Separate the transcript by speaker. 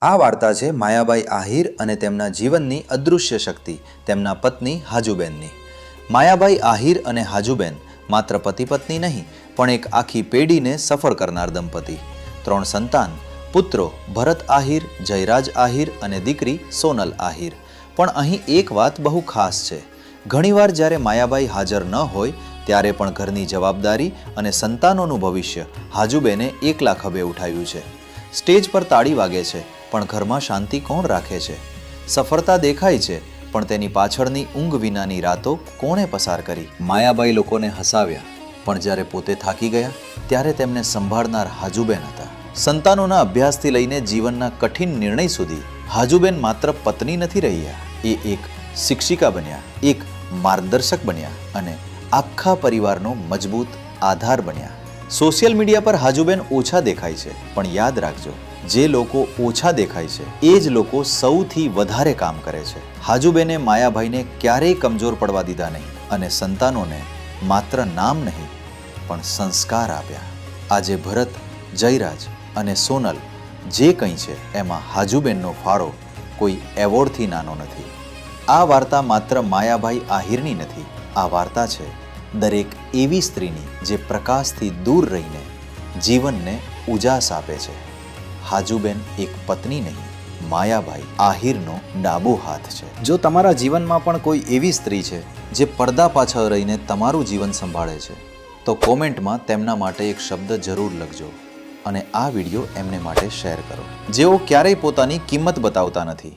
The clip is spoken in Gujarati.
Speaker 1: આ વાર્તા છે માયાબાઈ આહિર અને તેમના જીવનની અદૃશ્ય શક્તિ તેમના પત્ની હાજુબેનની। માયાબાઈ આહિર અને હાજુબેન માત્ર પતિ પત્ની નહીં પણ એક આખી પેઢીને સફળ કરનાર દંપતી। 3 સંતાન, પુત્રો ભરત આહિર, જયરાજ આહિર અને દીકરી સોનલ આહિર। પણ અહીં એક વાત બહુ ખાસ છે। ઘણીવાર જ્યારે માયાબાઈ હાજર ન હોય ત્યારે પણ ઘરની જવાબદારી અને સંતાનોનું ભવિષ્ય હાજુબેને એકલા ખભે ઉઠાવ્યું છે। સ્ટેજ પર તાળી વાગે છે પણ ઘરમાં શાંતિ કોણ રાખે છે? સફળતા દેખાય છે પણ તેની પાછળની ઊંઘ વિનાની રાતો કોણે પસાર કરી? માયાબાઈ લોકોને હસાવ્યા પણ જ્યારે પોતે થાકી ગયા ત્યારે તેમને સંભાળનાર હાજુબેન હતા। સંતાનોના અભ્યાસથી લઈને જીવનના કઠિન નિર્ણય સુધી હાજુબેન માત્ર પત્ની નથી રહ્યા, એ એક શિક્ષિકા બન્યા, એક માર્ગદર્શક બન્યા અને આખા પરિવારનો મજબૂત આધાર બન્યા। સોશિયલ મીડિયા પર હાજુબેન ઓછા દેખાય છે પણ યાદ રાખજો, જે લોકો ઓછા દેખાય છે એ જ લોકો સૌથી વધારે કામ કરે છે। હાજુબેને માયાભાઈને ક્યારેય કમજોર પડવા દીધા નહીં અને સંતાનોને માત્ર નામ નહીં પણ સંસ્કાર આપ્યા। આજે ભરત, જયરાજ અને સોનલ જે કંઈ છે એમાં હાજુબેનનો ફાળો કોઈ એવોર્ડથી નાનો નથી। આ વાર્તા માત્ર માયાભાઈ આહિરની નથી, આ વાર્તા છે દરેક એવી સ્ત્રીની જે પ્રકાશથી દૂર રહીને જીવનને ઉજાસ આપે છે। હાજુબેન એક પત્ની નહીં, માયાબાઈ આહિરનો ડાબો હાથ છે। જો તમારા જીવનમાં પણ કોઈ એવી સ્ત્રી છે જે પડદા પાછળ રહીને તમારું જીવન સંભાળે છે તો કોમેન્ટમાં તેમના માટે એક શબ્દ જરૂર લખજો અને આ વિડીયો એમને માટે શેર કરો, જેઓ ક્યારેય પોતાની કિંમત બતાવતા નથી।